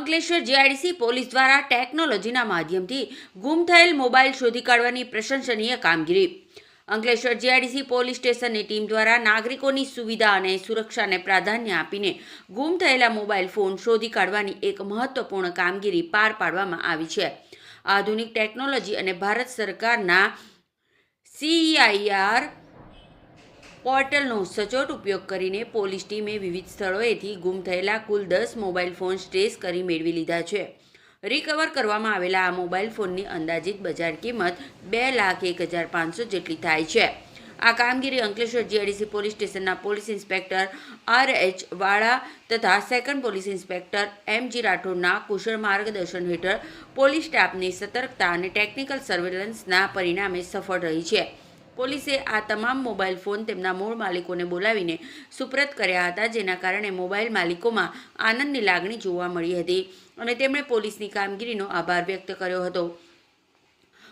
Ankleshwar GIDC police દ્વારા ટેકનોલોજીના માધ્યમથી ગુમ થયેલ મોબાઈલ શોધી કાઢવાની પ્રશંસનીય કામગીરી. અંકલેશ્વર જીઆઈડીસી પોલીસ સ્ટેશનની ટીમ દ્વારા નાગરિકોની સુવિધા અને સુરક્ષાને પ્રાધાન્ય આપીને ગુમ થયેલા મોબાઈલ ફોન શોધી કાઢવાની એક મહત્વપૂર્ણ કામગીરી પાર પાડવામાં આવી છે. આધુનિક ટેકનોલોજી અને ભારત સરકારના CEIR પોર્ટલનો સચોટ ઉપયોગ કરીને પોલીસ ટીમે વિવિધ સ્થળોએથી ગુમ થયેલા કુલ 10 મોબાઈલ ફોન ટ્રેસ કરી મેળવી લીધા છે. રિકવર કરવામાં આવેલા આ મોબાઈલ ફોનની અંદાજિત બજાર કિંમત 2,01,500 જેટલી થાય છે. આ કામગીરી અંકલેશ્વર જીઆઈડીસી પોલીસ સ્ટેશનના પોલીસ ઇન્સ્પેક્ટર RH વાળા તથા સેકન્ડ પોલીસ ઇન્સ્પેક્ટર MG રાઠોડના કુશળ માર્ગદર્શન હેઠળ પોલીસ સ્ટાફની સતર્કતા અને ટેકનિકલ સર્વેલન્સના પરિણામે સફળ રહી છે. પોલીસે આ તમામ મોબાઈલ ફોન તેમના મૂળ માલિકોને બોલાવીને સુપ્રત કર્યા હતા, જેના કારણે મોબાઈલ માલિકોમાં આનંદની લાગણી જોવા મળી હતી અને તેમણે પોલીસની કામગીરીનો આભાર વ્યક્ત કર્યો હતો.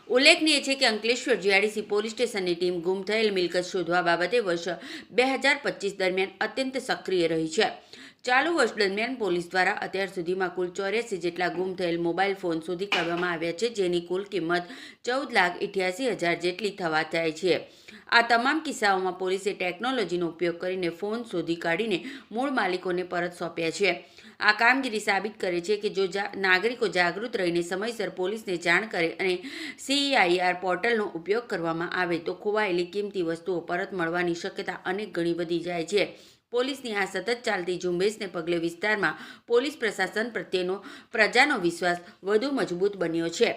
ઉલ્લેખનીય છે કે અંકલેશ્વર જીઆઈડીસી પોલીસ સ્ટેશનની ટીમ ગુમ થયેલ મિલકત શોધવા બાબતે વર્ષ 2025 દરમિયાન અત્યંત સક્રિય રહી છે. ચાલુ વર્ષ દરમિયાન પોલીસ દ્વારા અત્યાર સુધીમાં કુલ 84 જેટલા ગુમ થયેલ મોબાઈલ ફોન શોધી કાઢવામાં આવ્યા છે, જેની કુલ કિંમત 14,88,000 જેટલી થવા જાય છે. આ તમામ કિસ્સાઓમાં પોલીસે ટેકનોલોજીનો ઉપયોગ કરીને ફોન શોધી કાઢીને મૂળ માલિકોને પરત સોંપ્યા છે. આ કામગીરી સાબિત કરે છે કે જો નાગરિકો જાગૃત રહીને સમયસર પોલીસને જાણ કરે અને CEIR પોર્ટલનો ઉપયોગ કરવામાં આવે તો ખોવાયેલી કિંમતી વસ્તુઓ પરત મળવાની શક્યતા અનેક ગણી વધી જાય છે. પોલીસની આ સતત ચાલતી ઝુંબેશને પગલે વિસ્તારમાં પોલીસ પ્રશાસન પ્રત્યેનો પ્રજાનો વિશ્વાસ વધુ મજબૂત બન્યો છે.